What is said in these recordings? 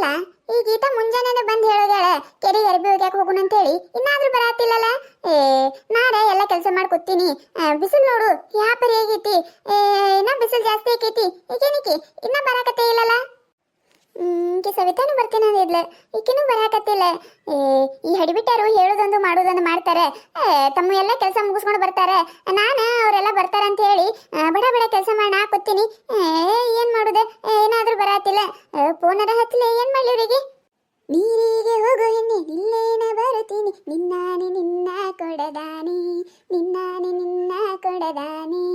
ಅಲ್ಲ ಈ ಗೀತಾ ಮುಂಜಾನೆ ಬಂದು ಹೇಳೋಗ್ಯಾಳ ಕೆರೆಗೆ ಅರ್ಬಿ ಹೋಗ್ಯಾಕ ಹೋಗುಣ ಅಂತೇಳಿ ಇನ್ನಾದ್ರೂ ಬರಾತಿಲ್ಲಲ್ಲ. ಏ ನಾರ ಎಲ್ಲ ಕೆಲಸ ಮಾಡಿ ಕೂತೀನಿ. ಬಿಸಿಲು ನೋಡು ಯಾವ ಪರಿ ಹೇಗೈತಿ. ಇನ್ನ ಬಿಸಿಲು ಜಾಸ್ತಿ ಆಕೈತಿ. ಈಗೇನಿಕಿ ಇನ್ನ ಬರಾಕತ್ತೇ ಇಲ್ಲಲ್ಲ. ಸವಿತಾನು ಬರ್ತೀನಿ ಅಂದಿದ್ಲ, ಈಕಿನೂ ಬರಾಕತ್ತಿಲ್ಲ. ಈ ಹಡಿಬಿಟ್ಟರು ಹೇಳೋದೊಂದು ಮಾಡೋದೊಂದು ಮಾಡ್ತಾರೆ. ತಮ್ಮ ಎಲ್ಲ ಕೆಲಸ ಮುಗಿಸ್ಕೊಂಡು ಬರ್ತಾರೆ. ನಾನು ಅವರೆಲ್ಲ ಬರ್ತಾರ ಅಂತ ಹೇಳಿ ಬಡ ಬಡ ಕೆಲಸ ಮಾಡಿ ಹಾಕೋತೀನಿ. ಏನ್ ಮಾಡುದೆ, ಏನಾದ್ರೂ ಬರಾತಿಲ್ಲ. ಫೋನರ ಹಚ್ಚಲಿ, ಏನ್ ಮಾಡ್ಲಿ ಇವರಿಗೆ. ನೀರಿಗೆ ಹೋಗು ಹೆಣ್ಣೆ ನಿಲ್ಲೇನ ಬರುತ್ತೀನಿ, ನಿನ್ನಾನೆ ನಿನ್ನ ಕೊಡದಾನಿ, ನಿನ್ನಾನೆ ನಿನ್ನ ಕೊಡದಾನಿ.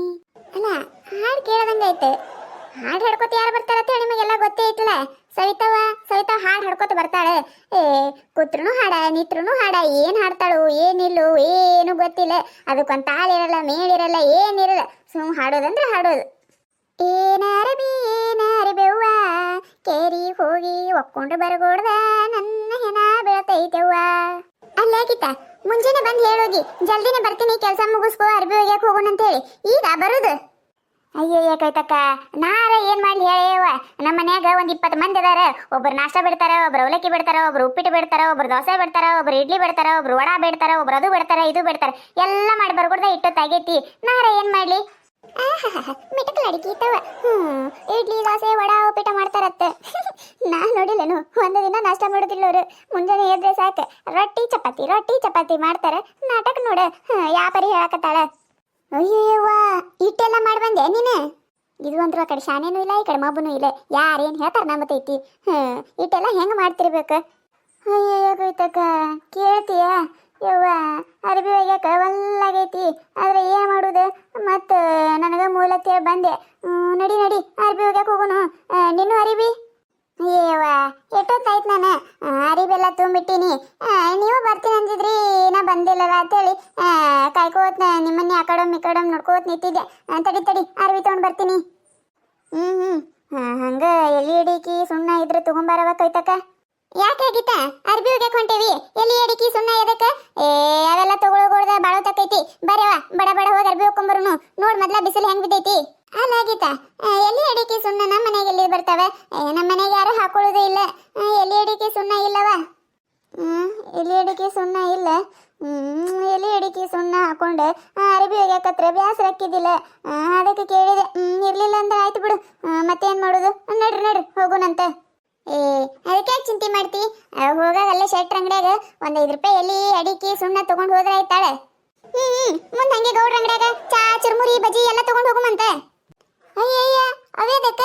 ಅಲ್ಲ ಹಾಡು ಕೇಳದಂಗೈತೆ. ಹಾಡು ಹಾಡ್ಕೊತ ಯಾರು ಬರ್ತಾರ ಅಂತ ನಿಮಗೆಲ್ಲ ಗೊತ್ತೇ ಐತಲ್ಲ. ಸವಿತಾವ ಹಾಡು ಹಾಡ್ಕೊತ ಬರ್ತಾಳೆ. ಕೂತ್ರು ಹಾಡ, ನಿತ್ರು ಹಾಡ, ಏನ್ ಹಾಡ್ತಾಳು ಏನಿಲ್ಲೋ ಏನು ಗೊತ್ತಿಲ್ಲ. ಅದಕ್ಕೊಂದು ತಾಳಿರಲ್ಲ, ಮೇಳಿರಲ್ಲ, ಏನಿರಲ್ಲ. ಸುಮ್ ಹಾಡೋದಂದ್ರೆ ಹಾಡೋದು. ಏನಾರ ಬೆವ್ವ ಕೇರಿ ಹೋಗಿ ಒಕ್ಕೊಂಡು ಬರಗೋಡ್ದ ನನ್ನ ಹೆಣ ಬೆಳತೈತೆವ್ವ. ಅಲ್ಲೇ ಗೀತಾ ಮುಂಜಾನೆ ಬಂದು ಹೇಳೋಗಿ ಜಲ್ದಿನೇ ಬರ್ತೀನಿ, ಕೆಲಸ ಮುಗಿಸ್ಕೋ, ಅರ್ಬಿ ಹೋಗ್ಯಾಕ ಹೋಗೋಣ ಅಂತೇಳಿ. ಈಗ ಬರುದು. ಅಯ್ಯಯ್ಯ ಕೈತಕ್ಕ, ನಾರ ಏನ್ ಮಾಡ್ಲಿ ಹೇಳೇವ. ನಮ್ಮ ಮನ್ಯಾಗ ಒಂದ್ 20 ಮಂದಿ ಅದಾರ. ಒಬ್ರು ನಾಷ್ಟ ಬಿಡ್ತಾರ, ಒಬ್ರು ಅವಲಕ್ಕಿ ಬಿಡ್ತಾರ, ಒಬ್ರು ಉಪ್ಪಿಟ್ಟು ಬಿಡ್ತಾರ, ಒಬ್ರು ದೋಸೆ ಬಿಡ್ತಾರ, ಒಬ್ರು ಇಡ್ಲಿ ಬಿಡ್ತಾರ, ಒಬ್ರು ವಡಾ ಬಿಡ್ತಾರ, ಒಬ್ರು ಅದು ಬಿಡ್ತಾರ, ಇದು ಬಿಡ್ತಾರ. ಎಲ್ಲ ಮಾಡಿ ಬರ್ಕೊಡ್ದ ಇಟ್ಟೊತ್ತಾಗೈತಿ. ನಾರ ಏನ್ ಮಾಡ್ಲಿ. ಮಿಟಕಲ್ ಅಡಿಕೆ ಇತ್ತವ. ಇಡ್ಲಿ ದೋಸೆ ವಡಾ ಉಪ್ಪಿಟ್ಟು ಮಾಡ್ತಾರತ್ತ. ನಾ ನೋಡಿಲ್ಲನು, ಒಂದು ದಿನ ನಾಷ್ಟ ಮಾಡೋದಿಲ್ಲ ಅವ್ರು. ಮುಂಜಾನೆ ಎದ್ರೆ ಸಾಕ ರೊಟ್ಟಿ ಚಪಾತಿ ಮಾಡ್ತಾರ. ನಾಟಕ ನೋಡ ಯಾವ ಪರಿ ಹೇಳಕತ್ತಾಳ. ಅಯ್ಯವ್ವ ಇಟ್ಟೆಲ್ಲ ಮಾಡಿ ಬಂದೆ ನೀನು. ಇದು ಅಂದ್ರ ಆ ಕಡೆ ಶಾನೇನೂ ಇಲ್ಲ, ಈ ಕಡೆ ಮಬ್ಬನೂ ಇಲ್ಲ. ಯಾರೇನು ಹೇಳ್ತಾರ ನಂಬತೈತಿ. ಇಟ್ಟೆಲ್ಲ ಹೆಂಗೆ ಮಾಡ್ತಿರ್ಬೇಕು. ಅಯ್ಯಯ್ಯ ಕೈತಕ್ಕ ಕೇಳ್ತೀಯ ಯವ್ವ, ಅರ್ಬಿ ಒಯ್ಯಾಕ ಒಲ್ಲಾಗೈತಿ. ಆದ್ರೆ ಏನ್ ಮಾಡುದು, ಮತ್ತ ನನಗ ಮೂಲತ್ತೇಳಿ ಬಂದೆ. ನಡಿ ಅರ್ಬಿ ಒಯ್ಯಾಕ ಹೋಗುನು. ನಿನ್ನೂ ಅರಿಬಿ. ಅಯ್ಯವ್ವ ಎಷ್ಟೊತ್ತಾಯ್ತು ನಾನು ಅರಿಬೆಲ್ಲ ತುಂಬಿಟ್ಟಿನಿ. ನೀವು ಬರ್ತೀನಿ ಅಂದಿದ್ರಿ, ನಾ ಬಂದಿಲ್ಲಲ್ಲ ಅಂತೇಳಿ ಕಾಯ್ಕೋತ್ ನಿಮ್ಮನ್ನೇ ಆ ಕಡೆ ಈ ಕಡೆ ನೋಡ್ಕೋತ್ ನಿಂತಿದ್ದೆ. ತಡಿ ಅರ್ಬಿ ತಗೊಂಡ್ ಬರ್ತೀನಿ. ಹಂಗ ಎಲ್ಲಿ ಅಡಿಕಿ ಸುಣ್ಣ ಇದ್ರೆ ತಗೊಂಬಾರವ ಕೈತಕ್ಕ. ಯಾಕೆ ಗೀತಾ ಅರ್ಬಿ ಹೋಗ್ಯಾಕ ಹೊಂಟೇವಿ, ಎಲ್ಲಿ ಅಡಿಕಿ ಸುಣ್ಣ ಎದಕ್ಕ? ಅವೆಲ್ಲ ತಗೊಳ್ಕೊಳ್ದ ಬಾಳೋ ತಕ್ಕೈತಿ. ಬರವ ಬಡ ಹೋಗಿ ಅರ್ಬಿ ಹೋಗ್ಕೊಂಬರುನು. ನೋಡ್ ಮೊದ್ಲ ಬಿಸಿಲು ಹೆಂಗ್ ಬಿದ್ದೈತಿ. ಅಲ್ಲ ಗೀತಾ ಎಲ್ಲಿ ಅಡಿಕೆ ಸುಣ್ಣ ನಮ್ಮ ಮನೆಗೆ ಎಲ್ಲಿ ಬರ್ತವೆ? ನಮ್ಮ ಮನೆಗೆ ಯಾರು ಹಾಕೊಳ್ಳೋದೇ ಇಲ್ಲ. ಎಲ್ಲಿ ಅಡಿಕೆ ಸುಣ್ಣ ಇಲ್ಲವ? ಎಲ್ಲಿ ಅಡಿಕೆ ಸುಣ್ಣ ಇಲ್ಲ. ಎಲ್ಲಿ ಅಡಿಕೆ ಸುಣ್ಣ ಹಾಕೊಂಡೆ ಅರಬಿ ಹೋಗ್ಯಾಕತ್ರ ಬ್ಯಾಸರ ಹಾಕಿದ್ದಿಲ್ಲ, ಅದಕ್ಕೆ ಕೇಳಿದೆ. ಇರ್ಲಿಲ್ಲ ಅಂದ್ರೆ ಆಯ್ತು ಬಿಡು, ಮತ್ತೇನ್ ಮಾಡೋದು. ನಡ್ರಿ ಹೋಗೋಣಂತ. ಅದಕ್ಕೆ ಯಾಕೆ ಚಿಂತೆ ಮಾಡ್ತಿ? ಹೋಗಾಗಲ್ಲ ಶೆಟ್ರ ಅಂಗಡ್ಯಾಗ ಒಂದ್ 5 ರೂಪಾಯಿ ಎಲ್ಲಿ ಅಡಿಕೆ ಸುಣ್ಣ ತಗೊಂಡ್ ಹೋದ್ರೆ ಆಯ್ತಾಳೆ. ಮುಂದೆ ಹಂಗೆ ಗೌಡ್ರ ಅಂಗಡ್ಯಾಗ ಚಾ ಚುರ್ಮುರಿ ಬಜ್ಜಿ ಎಲ್ಲ ತಗೊಂಡ್ ಹೋಗುಮಂತ. ಅಯ್ಯಯ್ಯ ಅವೇದಕ್ಕ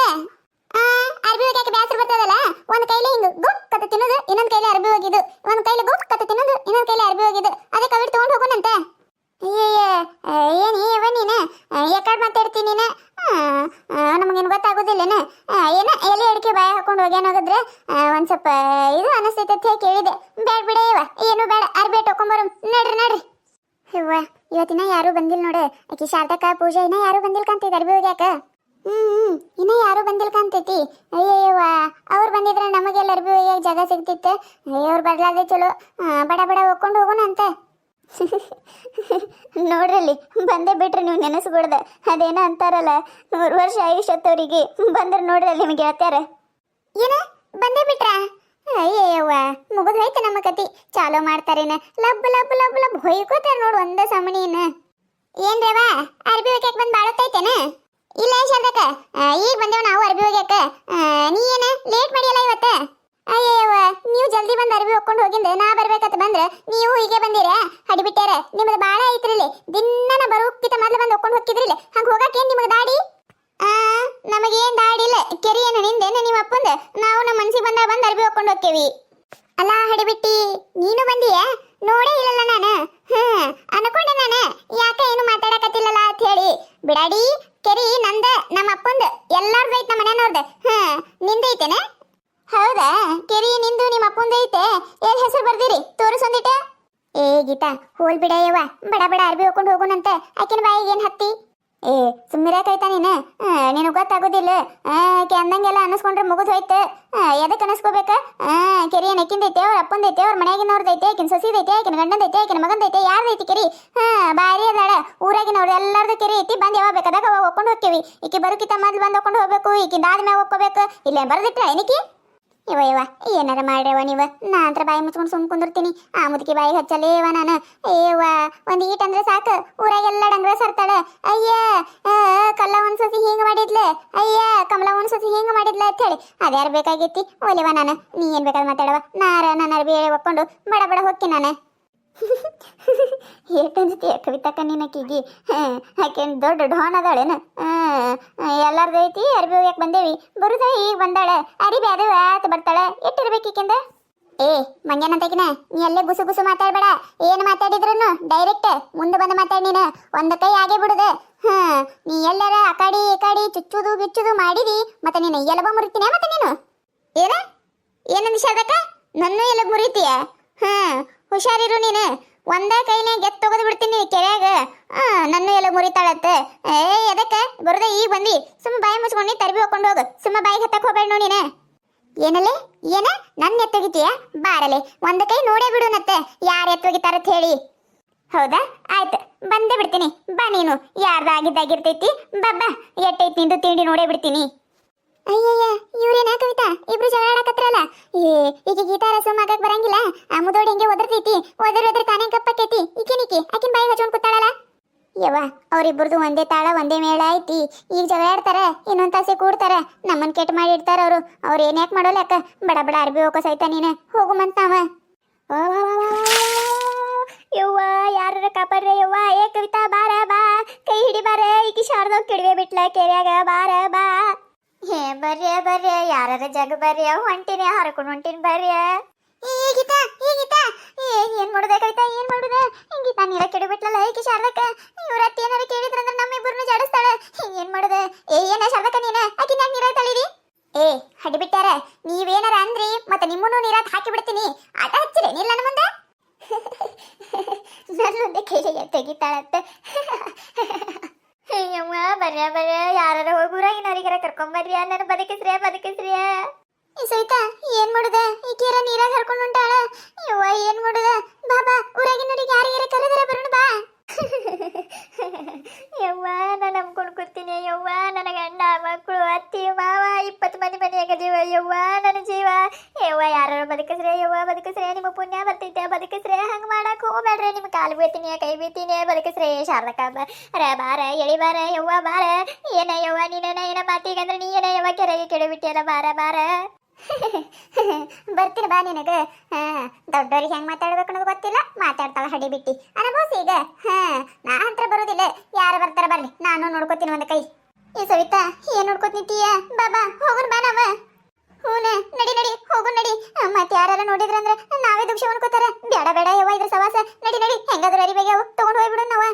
ಅರ್ಬಿ ಹೋಗ್ಯಾಕ ಬ್ಯಾಸರ ಬರ್ತದಲ್ಲ. ಒಂದ್ ಕೈಲಿ ಹಿಂಗ ಗುಪ್ ಕತ್ತ ತಿನ್ನೋದು, ಇನ್ನೊಂದ್ ಕೈಲಿ ಅರ್ಬಿ ಹೋಗಿದ್ದು, ಒಂದ್ ಕೈಲಿ ಗುಪ್ ಕತ್ತ ತಿನ್ನೋದು, ಇನ್ನೊಂದ್ ಕೈಲಿ ಅರ್ಬಿ ಹೋಗಿದ್ದು. ಅದಕ್ಕೆ ಅವಿಟ್ಟು ತಗೊಂಡ್ ಹೋಗೋಣಂತ. ಅಯ್ಯಯ್ಯ ಏನ್ ಇವ ನೀನ ಯಾಕಡೆ ಮಾತಾಡ್ತೀನಿ ನೀನ? ನಮಗೇನು ಗೊತ್ತಾಗೋದಿಲ್ಲೇನ? ಏನ ಎಲೆ ಅಡಿಕೆ ಬಾಯ ಹಾಕೊಂಡು ಹೋಗ್ಯಾನೋಗಿದ್ರೆ ಒಂದ್ ಸ್ವಲ್ಪ ಇದು ಅನಿಸ್ತೈತೆ ಕೇಳಿದೆ. ಬೇಡ ಬಿಡ ಇವ, ಏನು ಬೇಡ, ಅರ್ಬಿ ತಗೊಂಬರು. ನಡ್ರಿ ಇವ್ವ ಇವತ್ತಿನ ಯಾರು ಬಂದಿಲ್ಲ ನೋಡ. ಆಕಿ ಶಾರದಕ್ಕ ಪೂಜೆ ಇನ್ನ ಯಾರು ಬಂದಿಲ್ಲ ಕಾಂತೈತಿ ಅರ್ಬಿ ಹೋಗ್ಯಾಕ. ಇನ್ನ ಯಾರು ಬಂದಿಲ್ಲ ಕಾಂತೈತಿ. ಅಯ್ಯವ್ವ ಅವ್ರು ಬಂದಿದ್ರೆ ನಮಗೆಲ್ಲ ಅರ್ಬಿ ಹೋಗ್ಯಾಕ ಜಾಗ ಸಿಗ್ತಿತ್ತು. ಅವ್ರು ಬರ್ಲಾರ್ದೆ ಚಲೋ. ಬಡ ಹೋಗ್ಕೊಂಡು ಹೋಗೋಣ ಅಂತ. ನೋಡ್ರಲ್ಲಿ ಬಂದೇ ಬಿಟ್ರಿ ನೀವು ನೆನೆಸ್ಕೊಡ್ದೆ. ಅದೇನೋ ಅಂತಾರಲ್ಲ 100 ವರ್ಷ ಆಯುಷ್ಯತ್ತವ್ರಿಗೆ ಬಂದ್ರೆ ನೋಡ್ರಲ್ಲಿ ನಿಮಗೆ ಹೇಳ್ತಾರ. ಏನ ಬಂದೇ ಬಿಟ್ರ? ಅಯ್ಯವ್ವ ಮುಗಿದು ಹೋಯ್ತು ನಮ್ಮ ಕತಿ. ಚಾಲೋ ಮಾಡ್ತಾರೇನ ಲಬ್ ಹೊಯ್ಕೋತಾರ ನೋಡು ಒಂದ ಸಮಣಿನ. ಏನ್ರವ ಅರ್ಬಿ ಹೋಗ್ಯಾಕ ಬಂದ್ ಬಾಳತ್ತೈತೇನ? ಇಲ್ಲ ಶಾರದಕ್ಕ ಈಗ ಬಂದೇವ್ ನಾವು ಅರ್ಬಿ ಹೋಗ್ಯಾಕ. ನೀ ಏನ ಲೇಟ್ ಮಾಡಿಯಲ್ಲ ಇವತ್ತ? ಅಯ್ಯವ್ವ ನೀವು ಜಲ್ದಿ ಬಂದು ಅರ್ಬಿ ಹೋಗ್ಕೊಂಡು ಹೋಗಿಂದ ನಾ ಬರ್ಬೇಕಂತ ಬಂದ್ರೆ ನೀವು ಹೀಗೆ ಬಂದಿರ? ಹಡಿಬಿಟ್ಟಾರ ನಿಮ್ದು ಬಾಳ ಐತ್ರಿಲಿ. ದಿನ ಬರೋಕ್ಕಿಂತ ಮೊದ್ಲು ಬಂದು ಹೋಗ್ಕೊಂಡು ಹೋಗಿದ್ರಿಲ್ಲ. ಹಂಗ ಹೋಗಾಕೇನ್ ನಿಮ್ಗೆ ದಾಡಿ? ನಮಗೇನ್ ದಾಡಿ ಇಲ್ಲ. ಕೆರಿ ಏನು ನಿಂದೇನ ನಿಮ್ಮ ಅಪ್ಪಂದ? ನಾವು ನಮ್ಮ ಮನ್ಸಿಗೆ ಬಂದಾಗ ಬಂದು ಅರ್ಬಿ ಹೋಗ್ಕೊಂಡು ಹೋಗ್ತೇವಿ. ಅಲ್ಲ ಹಡಿಬಿಟ್ಟಿ ನೀನು ಬಂದೀಯ? ನೋಡೇ ಇಲ್ಲಲ್ಲ ನಾನು. ಅನ್ಕೊಂಡೆ ನಾನು ಯಾಕೆ ಏನು ಮಾತಾಡಕತ್ತಿಲ್ಲಲ್ಲ ಅಂತ ಹೇಳಿ. ಬಿಡಾಡಿ ಕೆರಿ ನಂದ ನಮ್ಮ ಅಪ್ಪಂದ ಎಲ್ಲಾರ್ದು ಐತೆ, ನಮ್ಮ ಮನೆಯವ್ರದ್ದು. ನಿಂದೈತೇನೆ? ಹೌದಾ ಕೆರಿ ನಿಂದು ನಿಮ್ಮ ಅಪ್ಪಂದ ಐತೆ. ಏನ್ ಹೆಸರು ಬರ್ದಿರಿ ತೋರಿಸೊಂದಿಟ. ಏ ಗೀತಾ ಹೋಲ್ ಬಿಡಯ್ಯವ್ವ, ಬಡ ಅರ್ಬಿ ಹೋಗ್ಕೊಂಡು ಹೋಗೋಣಂತ. ಆಕಿನ ಬಾಯಿಗೆ ಏನ್ ಹತ್ತಿ? ಸುಮ್ಮಿರಾಕೈತಾ ನೀನು ಗೊತ್ತಾಗೋದಿಲ್ಲ. ಅಂದಂಗೆಲ್ಲ ಅನಿಸ್ಕೊಂಡ್ರೆ ಮುಗಿದು ಹೋಯ್ತು. ಎದಕ್ಕೆ ಅನಿಸ್ಕೋಬೇಕ? ಕೆರಿ ಏನ್ ಅಕ್ಕಿಂದೈತೆ, ಅವ್ರ ಅಪ್ಪಂದೈತೆ, ಅವ್ರ ಮನೆಯಾಗಿನವ್ರದೈತೆ, ಆಕಿನ ಸೊಸಿದೈತೆ, ಆಕಿನ ಗಂಡಂದೈತೆ, ಆಕಿನ ಮಗಂದೈತೆ, ಯಾರ್ದೈತಿ ಕೆರಿ? ಬಾರಿ ಅದಾಳ. ಊರಾಗಿನವ್ರು ಎಲ್ಲಾರ್ದು ಕೆರಿ ಐತಿ. ಬಂದು ಯಾವಾಗ ಬೇಕಾದಾಗ ಹೋಗ್ಕೊಂಡು ಹೋಗ್ತೀವಿ. ಈಕಿ ಬರೋಕಿತ ಮೊದ್ಲು ಬಂದು ಹೋಗ್ಕೊಂಡು ಹೋಗ್ಬೇಕು. ಈಕಿಂದ ಆದ್ಮೇಲೆ ಹೋಗ್ಕೋಬೇಕು. ಇಲ್ಲೇನು ಬರ್ದಿಟ್ರ ಏನಕ್ಕಿ? ಇವ ಏನಾರ ಮಾಡ್ರವ ನೀವು ನಾ ಅಂತ್ರ ಬಾಯಿ ಮುಚ್ಕೊಂಡು ಸುಮ್ ಕುಂದಿರ್ತೀನಿ ಆ ಮುದುಕಿ ಬಾಯಿ ಹಚ್ಚಲೇವ ನಾನು ಏವ ಒಂದ್ ಈಟ್ ಅಂದ್ರೆ ಸಾಕು ಊರಾಗೆಲ್ಲ ಡಂಗ್ರ ಸರ್ತಾಳೆ ಅಯ್ಯ ಕಲ್ಲ ಒಂದ್ ಸತಿ ಹಿಂಗ ಮಾಡಿದ್ಲೆ ಅಯ್ಯ ಕಮಲ ಒಂದ್ ಸತಿ ಹಿಂಗ ಮಾಡಿದ್ಲೆ ಅಂತ ಹೇಳಿ ಅದ್ಯಾರು ಬೇಕಾಗೈತಿ ಒಲಿವ ನಾನು ನೀ ಏನ್ ಬೇಕಾದ್ ಮಾತಾಡವ ನನ್ನ ಅರ್ಬಿ ಒಕ್ಕೊಂಡು ಬಡ ಬಡ ಹೋಗ್ತೀನಿ ನಾನು ಏಟಂಜತಿ ಕವಿತಕ್ಕ ನಿನಕಿಗಿ ಆಕೆನ್ ದೊಡ್ಡ ಢೋನ್ ಅದಾಳೇನು ಎಲ್ಲಾರ್ದು ಐತಿ ಅರ್ಬಿ ಹೋಗ್ಯಾಕ ಬಂದೇವಿ ಬರುದ ಈಗ ಬಂದಾಳೆ ಅರಿಬಿ ಅದು ಆತ ಬರ್ತಾಳೆ ಎಟ್ಟಿರ್ಬೇಕೀಕೆಂದ ಏ ಮಂಗ್ಯಾನಂತಕಿನ ನೀ ಅಲ್ಲೇ ಗುಸು ಗುಸು ಮಾತಾಡ್ಬೇಡ ಏನ್ ಮಾತಾಡಿದ್ರು ಡೈರೆಕ್ಟ್ ಮುಂದೆ ಬಂದು ಮಾತಾಡಿ ನೀನು ಒಂದ ಕೈ ಆಗೇ ಬಿಡುದು ನೀ ಎಲ್ಲಾರ ಅಕಾಡಿ ಈ ಚುಚ್ಚುದು ಬಿಚ್ಚುದು ಮಾಡಿದಿ ಮತ್ತೆ ನೀನು ಎಲಬ ಮುರಿತೀನಿ ಮತ್ತೆ ನೀನು ಏನಂದ ಶಾರದಕ್ಕ ನನ್ನ ಎಲಬ ಮುರಿತೀಯ ಹುಷಾರಿರು ನೀನು ಒಂದೇ ಕೈನೇ ಗೆತ್ ತಗೋದು ಬಿಡ್ತೀನಿ ಕೆರೆಯಾಗ ನನ್ನ ಎಲ್ಲ ಮುರಿತಾಳತ್ತೆ ಎದಕ್ಕೆ ಬರೋದ ಈಗ ಬಂದಿ ಸುಮ್ಮ ಬಾಯಿ ಮುಚ್ಕೊಂಡು ತರ್ಬಿ ಹೋಗ್ಕೊಂಡು ಹೋಗು ಸುಮ್ಮ ಬಾಯಿಗೆ ಹತ್ತಕ್ಕೆ ಹೋಗ್ಬೇಡ ನೋಡಿ ನೀನು ಏನಲ್ಲೇ ಏನ ನನ್ನ ಎತ್ತೊಗಿತೀಯ ಬಾರಲೆ ಒಂದ್ ಕೈ ನೋಡೇ ಬಿಡು ನತ್ತೆ ಯಾರು ಎತ್ತೊಗಿತಾರತ್ ಹೇಳಿ ಹೌದಾ ಆಯ್ತು ಬಂದೇ ಬಿಡ್ತೀನಿ ಬಾ ನೀನು ಯಾರ್ದಾಗಿದ್ದಾಗಿರ್ತೈತಿ ಬಾ ಎಟ್ಟೈತಿ ನಿಂದು ತಿಂಡಿ ನೋಡೇ ಬಿಡ್ತೀನಿ ಅಯ್ಯಯ್ಯ ಇವ್ರೇನ ಕವಿತಾ ಇಬ್ರು ಜಗಳ ಆಡಕತ್ರಲ್ಲ ಈಗ ಗೀತಾರ ಸುಮ್ಮಾಗಕ್ ಬರಂಗಿಲ್ಲ ಆ ಮುದೋಡಿ ಹಿಂಗೆ ಒದರ್ತೈತಿ ಒದ್ರ ತಾನೇ ಕಪ್ಪಕ್ಕೈತಿ ಈಕಿನಿಕಿ ಆಕಿನ ಬಾಯಿ ಹಚ್ಕೊಂಡ್ ಕೂತಾಳಲ್ಲ ಯವ್ವ ಅವ್ರಿಬ್ರದು ಒಂದೇ ತಾಳ ಒಂದೇ ಮೇಳ ಐತಿ ಈಗ ಜಗಳ ಆಡ್ತಾರ ಇನ್ನೊಂದ್ ತಾಸೆ ಕೂಡ್ತಾರ ನಮ್ಮನ್ ಕೆಟ್ಟ ಮಾಡಿ ಇಡ್ತಾರ ಅವ್ರು ಏನ್ ಯಾಕೆ ಮಾಡೋಲ್ಲ ಯಾಕ ಬಡ ಬಡ ಅರ್ಬಿ ಹೋಗೋ ಸೈತ ನೀನ ಹೋಗು ಮಂತಾವ ಯವ್ವ ಯಾರ ಕಾಪಾಡ್ರೆ ಯವ್ವ ಏ ಕವಿತಾ ಬಾರ ಬಾ ಕೈ ಹಿಡಿ ಬಾರ ಈಕಿ ಶಾರದವ್ ಕೆಡವೆ ಬಿಟ್ಲ ಕೆರ್ಯಾಗ ಬಾರ ಬಾ ಬರ್ರಿ ಯಾರ ಜಗ ಬರ್ರಿ ಹೊಂಟಿನಿ ಹರಕೊಂಡು ಹೊಂಟಿನಿ ಬರ್ರಿ ಏನ್ ಮಾಡುದ ಕವಿತಾ ಏನ್ ಮಾಡುದ ಗೀತಾ ನೀರ ಕೆಡಬಿಟ್ಲಲ್ಲ ಏಕೆ ಶಾರದಕ್ಕ ಇವ್ರ ಅತ್ತಿ ಏನಾರ ಕೇಳಿದ್ರಂದ್ರ ನಮ್ಮಿಬ್ಬರನ್ನು ಜಾಡಿಸ್ತಾಳ ಏನ್ ಮಾಡುದ ಏನ ಶಾರದಕ್ಕ ನೀನ ಆಕಿನ ಯಾಕೆ ನೀರ ತಳಿರಿ ಹಡಿಬಿಟ್ಟಾರ ನೀವೇನಾರ ಅಂದ್ರಿ ಮತ್ತೆ ನಿಮ್ಮನ್ನು ನೀರಾತ್ ಹಾಕಿ ಬಿಡ್ತೀನಿ ಆಟ ಹಚ್ಚಿರಿ ನೀಲ್ಲ ನನ್ನ ಮುಂದೆ ನನ್ನೊಂದೇ ಕೈಗೆ ತೆಗಿತಾಳತ್ತೆ ಅಯ್ಯಮ್ಮ ಬರ್ಯ ಯಾರ ಹೋಗುರಾಗಿನವರಿಗಾರ ಕರ್ಕೊಂಬರ್ರಿ ನನ್ನ ಬದುಕಿಸ್ರಿಯ ಸವಿತಾ ಏನ್ ಮಾಡುದ ಈಕಿಯರ ನೀರಾಗ ಹರ್ಕೊಂಡು ಹೊಂಟಾಳ ಯವ್ವ ಏನ್ ಮಾಡುದ ಬಾ ಊರಾಗಿನವರಿಗೆ ಯಾರಿಗಾರ ಕರೆದರ ಬರೋಣ ಬಾ ಯವ್ವ ನಾನು ನಂಬ್ಕೊಂಡು ಕೂತೀನಿ ಯವ್ವ ನನ್ನ ಗಂಡ ಮಕ್ಕಳು ಅತ್ತಿ ಮಾವ 20 ಮಂದಿ ಮನೆಯಾಗ ಜೀವ ಯವ್ವ ನನ್ನ ಜೀವ ಯವ್ವ ಯಾರು ಬದುಕಿಸ್ರೆ ನಿಮ್ಮ ಪುಣ್ಯ ಬರ್ತೈತೆ ಬದುಕಿಸ್ರೆ ಹಂಗ ಮಾಡಕ್ ಹೋಗ್ಬೇಡ್ರಿ ನಿಮ್ ಕಾಲು ಬೀಳ್ತೀನಿ ಕೈ ಬೀಳ್ತೀನಿ ಬದುಕಿಸ್ರೆ ಶಾರದಕ್ಕ ಬಾರ ಎಳಿ ಬಾರ ಯವ್ವ ಬಾರ ಏನ ಯವ್ವ ನೀನೇನ ಏನ ಮಾತಿಗಂದ್ರೆ ನೀ ಏನ ಯವ್ವ ಕೆರೆಗೆ ಕೆಡಬಿಟ್ಟಿಯಲ್ಲ ಬಾರ ಬರ್ತೀನಿ ಬಾ ನಿನಗ ದೊಡ್ಡವ್ರಿಗೆ ಹೆಂಗ್ ಮಾತಾಡ್ಬೇಕು ಅನ್ನೋದು ಗೊತ್ತಿಲ್ಲ ಮಾತಾಡ್ತಾಳ ಹಡಿ ಬಿಟ್ಟಿ ಅನಬೋಸ್ ಈಗ ನಾ ಹತ್ರ ಬರೋದಿಲ್ಲ ಯಾರು ಬರ್ತಾರ ಬರ್ಲಿ ನಾನು ನೋಡ್ಕೋತೀನಿ ಒಂದ್ ಕೈ ಈ ಸವಿತಾ ಏನ್ ನೋಡ್ಕೋತ ನಿಂತೀಯ ಬಾ ಹೋಗೋಣ ಬಾ ನಾವ ಹೂನ ನಡಿ ಹೋಗು ನಡಿ ಮತ್ತೆ ಯಾರು ನೋಡಿದ್ರಂದ್ರೆ ನಾವೇ ದುಕ್ಷ ಅನ್ಕೋತಾರ ಬೇಡ ಯವ್ವ ಇದ್ರ ಸವಾಸ ನಡಿ ಹೆಂಗಾದ್ರೂ ಅರಿಬೇಗ ತಗೊಂಡ್ ಹೋಗ್ಬಿಡು ನಾವ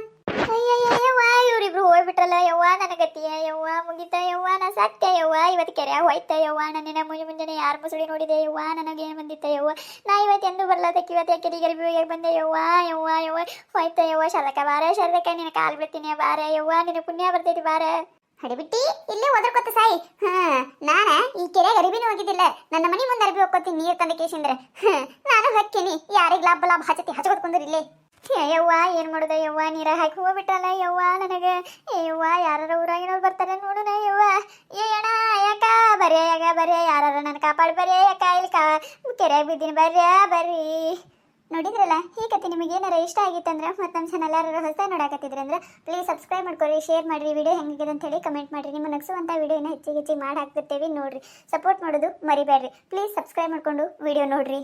ಅಯ್ಯಯ್ಯವ್ವ ಇವ್ರಿಬ್ರು ಹೋಗ್ಬಿಟ್ರಲ್ಲ ಯವ್ವ ನನಗತ್ತಿಯ ಯವ್ವ ಮುಗಿತ ಯವ್ವ ನಾ ಸತ್ಯ ಯವ್ವ ಇವತ್ತು ಕೆರೆಯಾಗ ಹೋಯ್ತ ಯವ್ವ ನನ್ನಿನ ಮುಂಜಾನೆ ಯಾರು ಮುಸುಳಿ ನೋಡಿದೆ ಯವ್ವ ನನಗೇನು ಬಂದಿತ್ತ ಯವ್ವ ನಾ ಇವತ್ತು ಎಂದು ಬರ್ಲತ್ತಕ್ಕೆ ಇವತ್ತು ಯಾಕೆ ಗರಿಬಿಗೆ ಬಂದೆ ಯವ್ವ ಹೋಯ್ತ ಯವ್ವ ಶಾರದಕ್ಕ ನಿನ್ನ ಕಾಲು ಬಿಡ್ತೀನಿ ಬಾರ ಯವ್ವ ನಿನ್ನ ಪುಣ್ಯ ಬರ್ತೈತಿ ಬಾರ ಹಡಿಬಿಟ್ಟಿ ಇಲ್ಲೇ ಒದರ್ಕೊತ್ತ ಸಾಯಿ ನಾನ ಈ ಕೆರೆ ಅರಿಬಿನೂ ಹೋಗಿದ್ದಿಲ್ಲ ನನ್ನ ಮನೆ ಮುಂದೆ ಅರಿಬಿ ಹೋಗ್ಕೋತೀನಿ ನೀರು ತಂದ ಕೇಸಿಂದ್ರೆ ನಾನು ಹಕ್ಕಿನಿ ಯಾರಿಗೆ ಲಾಭ ಹಚ್ಕೋತ್ ಕುಂದ್ರಿ ಇಲ್ಲೇ ಯವ್ವ ಏನ್ ಮಾಡುದ ಯವ್ವ ನೀರ ಹಾಕಿ ಹೋಗ್ಬಿಟ್ಟಲ್ಲ ಯವ್ವ ನನಗೆ ಯವ್ವ ಯಾರ ಊರಾಗಿನವ್ರು ಬರ್ತಾರೆ ನೋಡೋಣ ಯವ್ವ ಅಣ್ಣ ಯಾಕ ಬರ್ಯ ಯಾರ ನನ್ನ ಕಾಪಾಡಿ ಬರ್ಯ ಯಾಕ ಇಲ್ಲಿ ಕೆರೆಯಾಗ ಬಿದ್ದೀನಿ ಬರ್ರಿ ನೋಡಿದ್ರಲ್ಲ ಈ ಕತೆ ನಿಮಗೆ ಏನಾರ ಇಷ್ಟ ಆಗಿತ್ತಂದ್ರೆ ಮತ್ತು ನಮ್ಮ ಚಾನಲ್ ಯಾರು ಹೊಸ ನೋಡಾಕತ್ತಿದ್ರೆ ಅಂದ್ರೆ ಪ್ಲೀಸ್ ಸಬ್ಸ್ಕ್ರೈಬ್ ಮಾಡ್ಕೊರಿ ಶೇರ್ ಮಾಡಿರಿ ವಿಡಿಯೋ ಹೆಂಗಿದೆ ಅಂತ ಹೇಳಿ ಕಮೆಂಟ್ ಮಾಡಿರಿ ನಿಮ್ಮ ನಗಿಸುವಂಥ ವಿಡಿಯೋನ ಹೆಚ್ಚಿಗೆ ಮಾಡಿ ಹಾಕ್ತಿರ್ತೇವೆ ನೋಡಿರಿ ಸಪೋರ್ಟ್ ಮಾಡೋದು ಮರಿಬೇಡ್ರಿ ಪ್ಲೀಸ್ ಸಬ್ಸ್ಕ್ರೈಬ್ ಮಾಡ್ಕೊಂಡು ವಿಡಿಯೋ ನೋಡಿರಿ